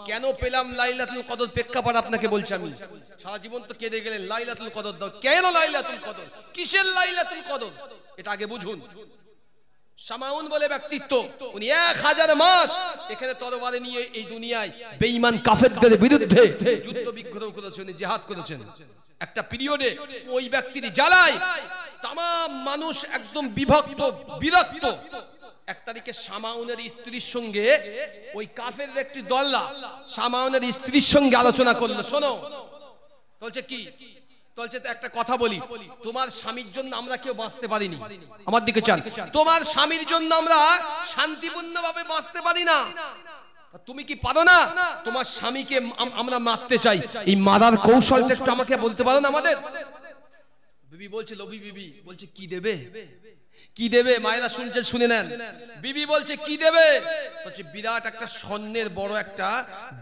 কেন পেলাম লাইলাতুল কদর প্রেক্ষাপট আপনাকে বলছি আমি। সারা জীবন তো কেঁদে গেলেন লাইলাতুল কদর দাও, কেন লাইলাতুল কদর, কিসের লাইলাতুল কদর, এটা আগে বুঝুন। শামাউন বলে ব্যক্তিত্ব, উনি 1000 মাস এখানে তরবারি নিয়ে এই দুনিয়ায় বেঈমান কাফেরদের বিরুদ্ধে যুদ্ধ বিগ্রহ করেছেন, জিহাদ করেছেন। একটা পিরিয়ডে ওই ব্যক্তির জ্বালায় তাম মানুষ একদম বিভক্ত বিরক্ত। এক তারিখে শামাউনের স্ত্রীর সঙ্গে ওই কাফেরদের একটি দল্লা শামাউনের স্ত্রীর সঙ্গে আলোচনা করলো। শোনো, বলছে কি, বলছে তো একটা কথা বলি, তোমার স্বামীর জন্য আমরা কেউ বাঁচতে পারিনি, আমার দিকে চান, তোমার স্বামীর জন্য আমরা শান্তিপূর্ণভাবে বাঁচতে পারি না, তুমি কি পারো না? তোমার স্বামীকে আমরা মারতে চাই, এই মারার কৌশলটা একটু আমাকে বলতে পারো না আমাদের? বিবি বলছে, লবি বিবি বলছে কি দেবে, কি দেবে? মায়েরা শুনছেন, শুনে নেন। বিবি বলছে কি দেবে? বলছে বিরাট একটা স্বর্ণের বড় একটা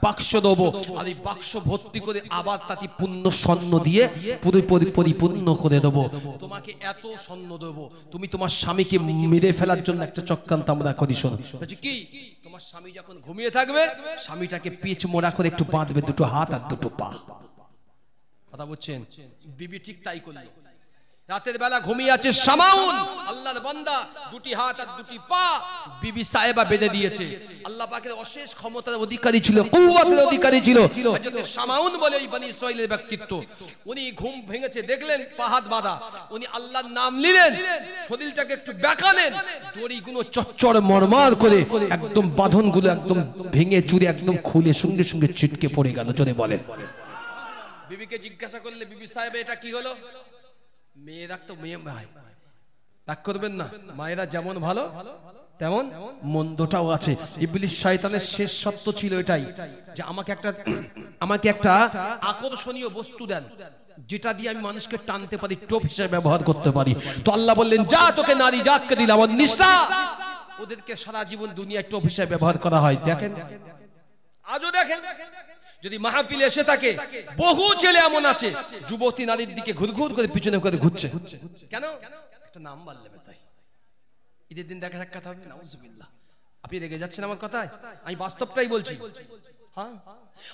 বাক্স দেবো, আর এই বাক্স ভর্তি করে আবার তাতে পূর্ণ স্বর্ণ দিয়ে পরিপূর্ণ করে দেবো, তোমাকে এত স্বর্ণ দেবো, তুমি তোমার স্বামীকে মেরে ফেলার জন্য একটা চক্রান্ত আমরা করি। শোনো, বলছে কি, তোমার স্বামী যখন ঘুমিয়ে থাকবে স্বামীটাকে পেচ মোড়া করে একটু বাঁধবে, দুটো হাত আর দুটো পা। কথা বলছেন? বিবি ঠিক তাই করলো। রাতের বেলা ঘুমিয়ে আছে শামাউন, আল্লাহর বান্দা, দুটি হাত আর দুটি পা বিবি সাহেবা বেঁধে দিয়েছে। আল্লাহ পাকের অশেষ ক্ষমতার অধিকারী ছিল, কুওয়াতের অধিকারী ছিল হযরত শামাউন বলে এই বনি ইসরাইলের ব্যক্তিত্ব। উনি ঘুম ভেঙেছে, দেখলেন পা হাত বাঁধা, উনি আল্লাহর নাম নিলেন, শরীরটাকে একটু বেঁকালেন, দড়িগুলো চচ্চড় মরমার করে একদম বাঁধনগুলো একদম ভেঙে চুরে একদম খুলে সঙ্গে সঙ্গে ছিটকে পড়ে গেল। জোরে বলেন। বিবিকে জিজ্ঞাসা করলে, বিবি সাহেব এটা কি হলো? মেয়েরা তো মেয়ে ভাই, রাগ করবেন না, মায়েরা যেমন ভালো তেমন মন্দটাও আছে। ইবলিস শয়তানের শেষ সত্য ছিল এটাই যে আমাকে একটা আকর্ষণীয় বস্তু দেন, যেটা দিয়ে আমি মানুষকে টানতে পারি, টোপ হিসেবে ব্যবহার করতে পারি। তো আল্লাহ বললেন, যা তোকে নারী জাতকে দিলাম, নিসা, ওদেরকে সারা জীবন দুনিয়ায় টোপ হিসেবে ব্যবহার করা হয়। দেখেন, আজও দেখেন, যদি মাহফিলে এসে থাকে বহু ছেলে এমন আছে যুবতী নারীর দিকে ঘুরঘুর করে পিছনে করে ঘুরছে। কেন? একটা নাম বললে তাই। ঈদের দিন দেখা সাক্ষাৎ হবে, নাউজুবিল্লাহ। আপনি রেগে যাচ্ছেন আমার কথায়? আমি বাস্তবটাই বলছি। হ্যাঁ,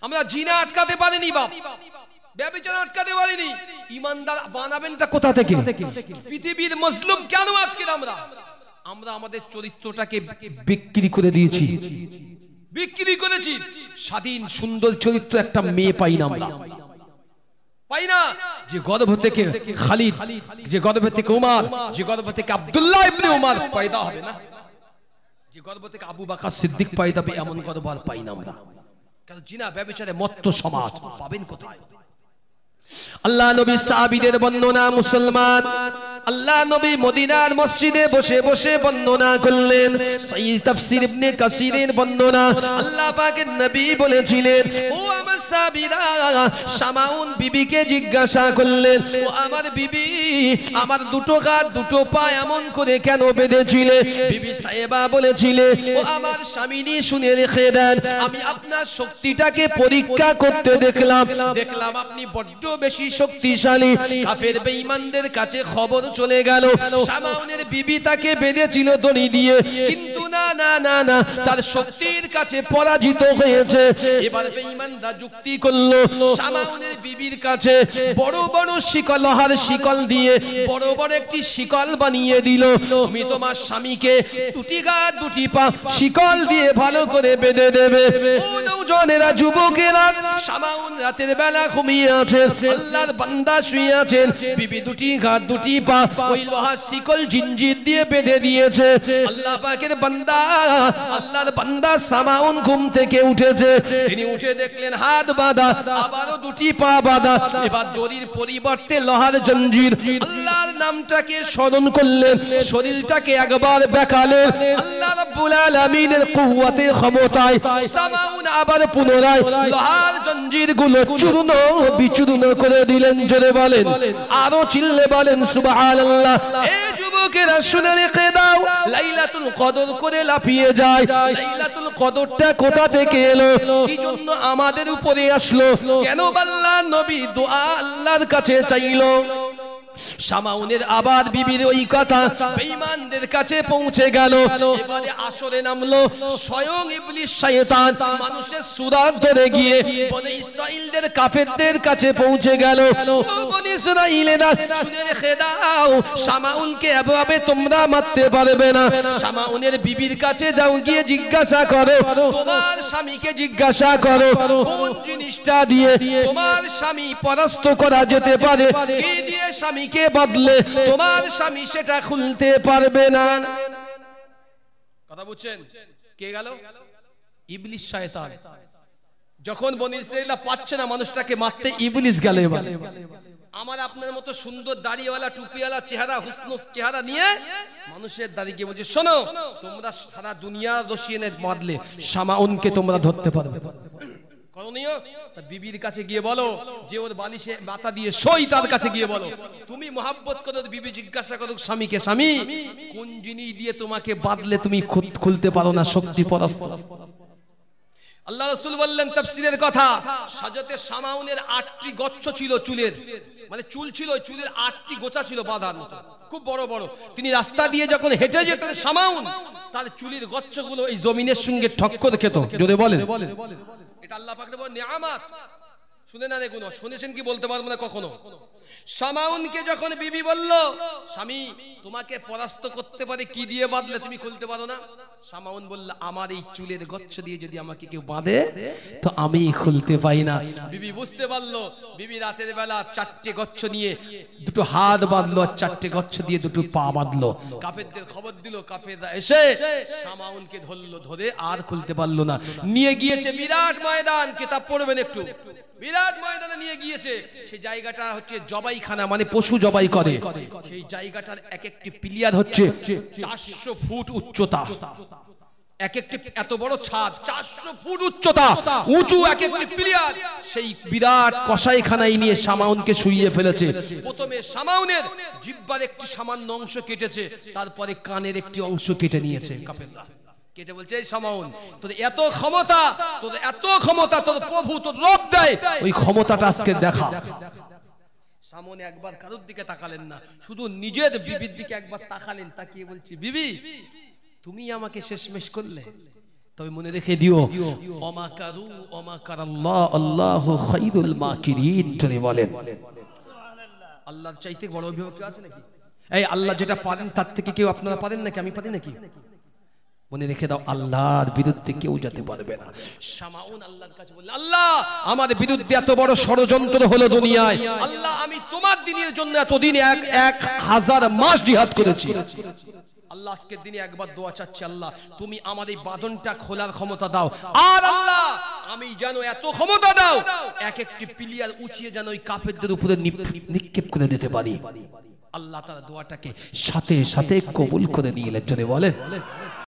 আমরা জিনা আটকাতে পারিনি, বাপ ব্যভিচার আটকাতে পারিনি, ইমানদার বানাবেনটা কোথা থেকে? পৃথিবীর মজলুম কেন আজকে আমরা আমাদের চরিত্রটাকে বিক্রি করে দিয়েছি, বিক্রি করেছি। স্বাধীন সুন্দর চরিত্র একটা মেয়ে পাই না আমরা, পাই না। যে গর্ভ থেকে খালিদ, যে গর্ভ থেকে উমর, যে গর্ভ থেকে আব্দুল্লাহ ইবনে উমর পয়দা হবে না, যে গর্ভ থেকে আবু বকর সিদ্দিক পয়দা হবে, এমন গর্ভ আর পাই না আমরা। কারণ জিনা ব্যভিচারে মত্ত সমাজ পাবেন কোথায়? আল্লাহ নবী সাহাবীদের বর্ণনা, মুসলমান আল্লাহ নবী মদিনার মসজিদে বসে বসে বর্ণনা করলেন। সহিহ তাফসীর ইবনে কাসিরের বর্ণনা, আল্লাহ পাকের নবী বলেছিলেন, ও আমার সাহাবীরা, শামাউন বিবিকে জিজ্ঞাসা করলেন, ও আমার বিবি, আমার দুটো হাত দুটো পা এমন করে কেন বেঁধেছিলে? বিবি সাহেবা বলেছিলে, ও আমার স্বামীনি, শুনে রেখে দেন, আমি আপনার শক্তিটাকে পরীক্ষা করতে দেখলাম আপনি বড্ড বেশি শক্তিশালী। কাফের বেঈমানদের কাছে খবর চলে গেল শামাউনের বিবি তাকে বেঁধেছিল দড়ি দিয়ে, কিন্তু না না না না, তার শক্তির কাছে পরাজিত হয়েছে। এবার বেঈমানরা যুক্তি করলো, শামাউনের বিবির কাছে বড় বড় শিকল, লোহার শিকল দিয়ে বড় বড় একটি শিকল বানিয়ে দিল, তুমি তোমার স্বামীকে দুটি গা দুটি পা শিকল দিয়ে ভালো করে বেঁধে দেবে। ও নওজওয়ানেরা, যুবকেরা, শামাউন রাতের বেলা ঘুমিয়ে আছে, আল্লাহর বান্দা শুয়ে আছেন, বিবি দুটি হাত দুটি পা ওই লোহার শিকল জিঞ্জির দিয়ে বেঁধে দিয়েছে। আল্লাহ পাকের বান্দা, আল্লাহর বান্দা শামাউন ঘুম থেকে উঠেছে, তিনি উঠে দেখলেন হাত বাঁধা, আবারও দুটি পা বাঁধা, এবার দড়ির পরিবর্তে লোহার জঞ্জির। আল্লাহর নামটাকে স্মরণ করলেন, শরীরটাকে একবার বেঁকালেন, আল্লাহ রাব্বুল আলামিনের কুওয়াতে ক্ষমতায় শামাউন আবার পুনরায় লোহার জঞ্জির গুলো চূর্ণ বিচূর্ণ করে দিলেন। জোরে বলেন, আরো চিল্লে বলেন সুবহানাল্লাহ। এই যুবকেরা শুনে রেখে দাও, লাইলাতুল কদর করে লাফিয়ে যায়। লাইলাতুল কদরটা কোথা থেকে এলো? কি জন্য আমাদের উপরে আসলো? কেন আল্লাহর নবী দোয়া আল্লাহর কাছে চাইলো? শামাউনের আবার বিবির ওই কথা বেঈমানদের কাছে পৌঁছে গেল। এবারে আসরে নামলো স্বয়ং ইবলিস শয়তান মানুষের সুরাত ধরে গিয়ে বনি ইসরাইলদের কাফেরদের কাছে পৌঁছে গেল। বনি ইসরাইলেরা শুনে রেখে দাও, শামাউনকে এভাবে তোমরা মারতে পারবে না। শামাউনের বিবির কাছে যাও, গিয়ে জিজ্ঞাসা করো, তোমার স্বামীকে জিজ্ঞাসা করো কোন জিনিসটা দিয়ে তোমার স্বামী পরাস্ত করা যেতে পারে, কি দিয়ে স্বামীকে বদলে তোমার স্বামী সেটা খুলতে পারবে না। কথা বুঝছেন? কে গেল? ইবলিস শয়তান। যখন বনি ইসরাইলরা পাচ্ছে না মানুষটাকে মারতে, ইবলিস গেল। আমার আপনার মতো সুন্দর দাড়িওয়ালা টুপিওয়ালা চেহারা, হুসনুস চেহারা নিয়ে মানুষের দাড়িকে বলছে, শোনো তোমরা সারা দুনিয়ার রশিয়েনে মারলে শামাউনকে তোমরা ধরতে পারবে করণীয় তার বিবির কাছে গিয়ে বলো, যে ওর বালিশে মাথা দিয়ে সই, তার কাছে গিয়ে বলো তুমি মহব্বত করো। বিবি জিজ্ঞাসা করো স্বামীকে, স্বামী কোন জিনিস দিয়ে তোমাকে বাঁধলে তুমি খুলতে পারো না, শক্তি পরাস্ত। আল্লাহ রাসূল বললেন তাফসীরের কথা, হযরতে শামাউনের 8টি গচ্ছ ছিল চুলের, মানে চুল ছিল, চুলের 8টি গোছা ছিল বাঁধার মতো, খুব বড় বড়। তিনি রাস্তা দিয়ে যখন হেঁটে যেতেন শামাউন, তার চুলের গচ্ছগুলো এই জমিনের সঙ্গে ঠক্কর খেত। জোরে বলেন, এটা আল্লাহ পাকের বড় নিয়ামত। শুনে না দেখুন, শুনেছেন কি বলতে পারবো না কখনো। শামাউনকে যখন বিবি বলল, স্বামী তোমাকে পরাস্ত করতে পারে কি দিয়ে বাঁধলে তুমি খুলতে পারো না, শামাউন বলল, আমার এই চুলের গচ্ছ দিয়ে যদি আমাকে কেউ বাঁধে তো আমি খুলতে পাই না। বিবি বুঝতে পারলো। বিবি রাতের বেলা 4টে গচ্ছ নিয়ে 2টো হাত বাঁধলো, আর 4টে গচ্ছ দিয়ে 2টো পা বাঁধলো। কাফেরদের খবর দিল, কাফেররা এসে শামাউনকে ধরলো, ধরে আর খুলতে পারলো না। নিয়ে গিয়েছে বিরাট ময়দান, কিতাব পড়বেন একটু, বিরাট ময়দানে নিয়ে গিয়েছে। সেই জায়গাটা হচ্ছে জবাইখানা, মানে পশু জবাই করে। সেই জায়গাটার এক একটি পিলিয়ার হচ্ছে 400 ফুট উচ্চতা, এক একটি এত বড় ছাদ 400 ফুট উচ্চতা উঁচু এক একটি পিলিয়ার। সেই বিরাট কসাইখানায় নিয়ে শামাউনকে শুইয়ে ফেলেছে। প্রথমে শামাউনের জিহ্বার একটি সামান্য অংশ কেটেছে, তারপরে কানের একটি অংশ কেটে নিয়েছে কাফেররা। কেটে বলছে, এই শামাউন তোর এত ক্ষমতা, তোর এত ক্ষমতা, তোর প্রভু তোর রব দেয়, ওই ক্ষমতাটা আজকে দেখা। সামনে একবার কারোর দিকে তাকালেন না, শুধু নিজের বিবির দিকে একবার তাকালেন, তাকিয়ে বলছি, বিবি তুমি আমাকে শেষমেশ করলে, তবে মনে রেখে দিও অমাকারু অমাকারাল্লাহ আল্লাহু খায়রুল মাকিরিন। চলে বলেন আল্লাহর চাইতে বড় অভিভাবক কেউ আছে নাকি? এই আল্লাহ যেটা পারেন তার থেকে কেউ আপনারা পারেন নাকি? আমি পারি নাকি? মনে রেখে দাও, আল্লাহর বিরুদ্ধে কেউ যেতে পারবে না। শামাউন আল্লাহর কাছে বলল, আল্লাহ আমাদের বিরুদ্ধে এত বড় ষড়যন্ত্র হলো দুনিয়ায়, আল্লাহ আমি তোমার দ্বীনের জন্য এতদিন 1000 মাস জিহাদ করেছি। আল্লাহ আজকের দিনে একবার দোয়া চাচ্ছি, আল্লাহ তুমি আমার এই বাঁধনটা খোলার ক্ষমতা দাও, আর আল্লাহ আমি যেন এত ক্ষমতা দাও এক একটি পিলিয়ার উঁচিয়ে যেন ওই কাফেরদের উপরে নিক্ষেপ করে দিতে পারি। আল্লাহ তার দোয়াটাকে সাথে সাথে কবুল করে নিলেন। যদি বলেন